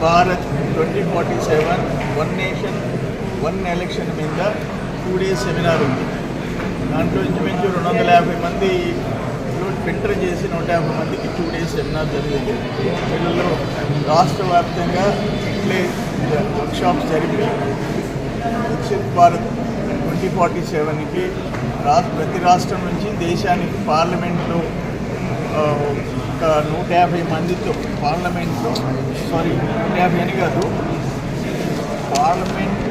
Bharat 2047 one nation one election మీద 2 days seminar ఉంది. దాంట్లో ఇంచుమించు 250 మంది ఫిల్టర్ చేసి 150 మందికి 2 days సెమినార్ జరిగింది. వీళ్ళలో రాష్ట్ర వ్యాప్తంగా ఇట్లే వర్క్షాప్స్ జరిపి వికసిత్ భారత్ 2047కి ప్రతి రాష్ట్రం నుంచి దేశానికి పార్లమెంట్లో ఒక 150 మందితో పార్లమెంట్లో 150 అని కాదు, పార్లమెంట్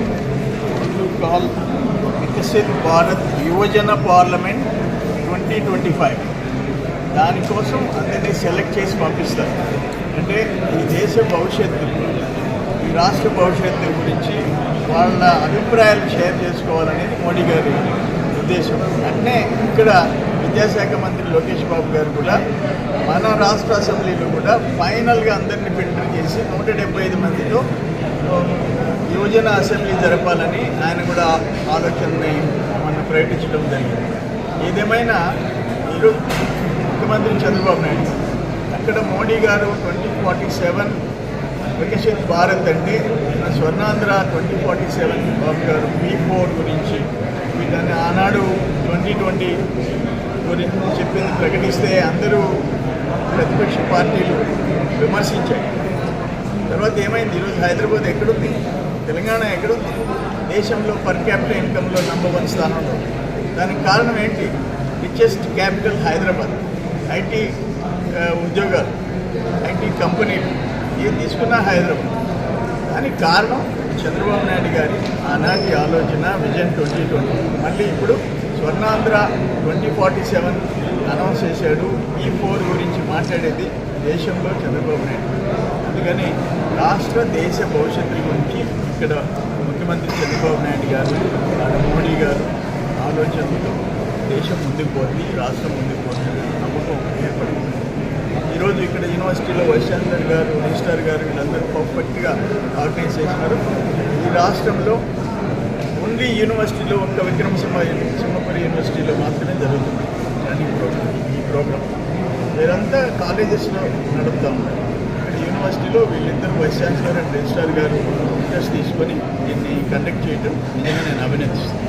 కాల్ వికసిత్ భారత్ యువజన పార్లమెంట్ 2025 దానికోసం అందరినీ సెలెక్ట్ చేసి పంపిస్తారు. అంటే ఈ దేశ భవిష్యత్తు, ఈ రాష్ట్ర భవిష్యత్తు గురించి వాళ్ళ అభిప్రాయాలు షేర్ చేసుకోవాలనేది మోడీ గారి ఉద్దేశం. అంటే ఇక్కడ విద్యాశాఖ మంత్రి లోకేష్ బాబు గారు కూడా మన రాష్ట్ర అసెంబ్లీలో కూడా ఫైనల్గా అందరినీ ఫిల్టర్ చేసి 175 మందితో యువజన అసెంబ్లీ జరపాలని ఆయన కూడా ఆలోచనని మనం ప్రకటించడం జరిగింది. ఏదేమైనా ఈరోజు ముఖ్యమంత్రి చంద్రబాబు నాయుడు అక్కడ మోడీ గారు 2047 వికసిత్ భారత్ అంటే స్వర్ణాంధ్ర 2047 బాబు గారు P4 గురించి వీళ్ళని ఆనాడు 2020 గురించి చెప్పింది ప్రకటిస్తే అందరూ ప్రతిపక్ష పార్టీలు విమర్శించాయి. తర్వాత ఏమైంది? ఈరోజు హైదరాబాద్ ఎక్కడుంది, తెలంగాణ ఎక్కడుంది? దేశంలో పర్ క్యాపిటల్ ఇన్కంలో నంబర్ 1 స్థానంలో. దానికి కారణం ఏంటి? రిచెస్ట్ క్యాపిటల్ హైదరాబాద్, ఐటీ ఉద్యోగాలు, ఐటీ కంపెనీలు ఏది తీసుకున్నా హైదరాబాద్. దానికి కారణం చంద్రబాబు నాయుడు గారి ఆనాటి ఆలోచన విజన్ 2020. మళ్ళీ ఇప్పుడు స్వర్ణాంధ్ర 2047 అనౌన్స్ చేశాడు. P4 గురించి మాట్లాడేది దేశంలో చంద్రబాబు నాయుడు. అందుకని దేశ భవిష్యత్తు గురించి ఇక్కడ ముఖ్యమంత్రి చంద్రబాబు నాయుడు గారు, మోడీ గారు ఆలోచనలతో దేశం ముందుకు పోతుంది, రాష్ట్రం ముందుకు పోతుంది, నమ్మకం ఏర్పడింది. ఈరోజు ఇక్కడ యూనివర్సిటీలో వైస్ ఛాన్సలర్ గారు, రిజిస్ట్రార్ గారు వీళ్ళందరూ పర్ఫెక్ట్గా ఆర్గనైజ్ చేసినారు. ఈ రాష్ట్రంలో ఓన్లీ యూనివర్సిటీలో ఒక్క సింహపురి యూనివర్సిటీలో మాత్రమే జరుగుతుంది ఈ ప్రోగ్రామ్. వీరంతా కాలేజెస్లో నడుపుతూ ఉన్నారు. ఇక్కడ యూనివర్సిటీలో వీళ్ళిద్దరు వైస్ ఛాన్సలర్ అండ్ రిజిస్ట్రార్ గారు ఇంట్రెస్ట్ తీసుకొని దీన్ని కండక్ట్ చేయడం నిజంగా నేను అభినందిస్తాను.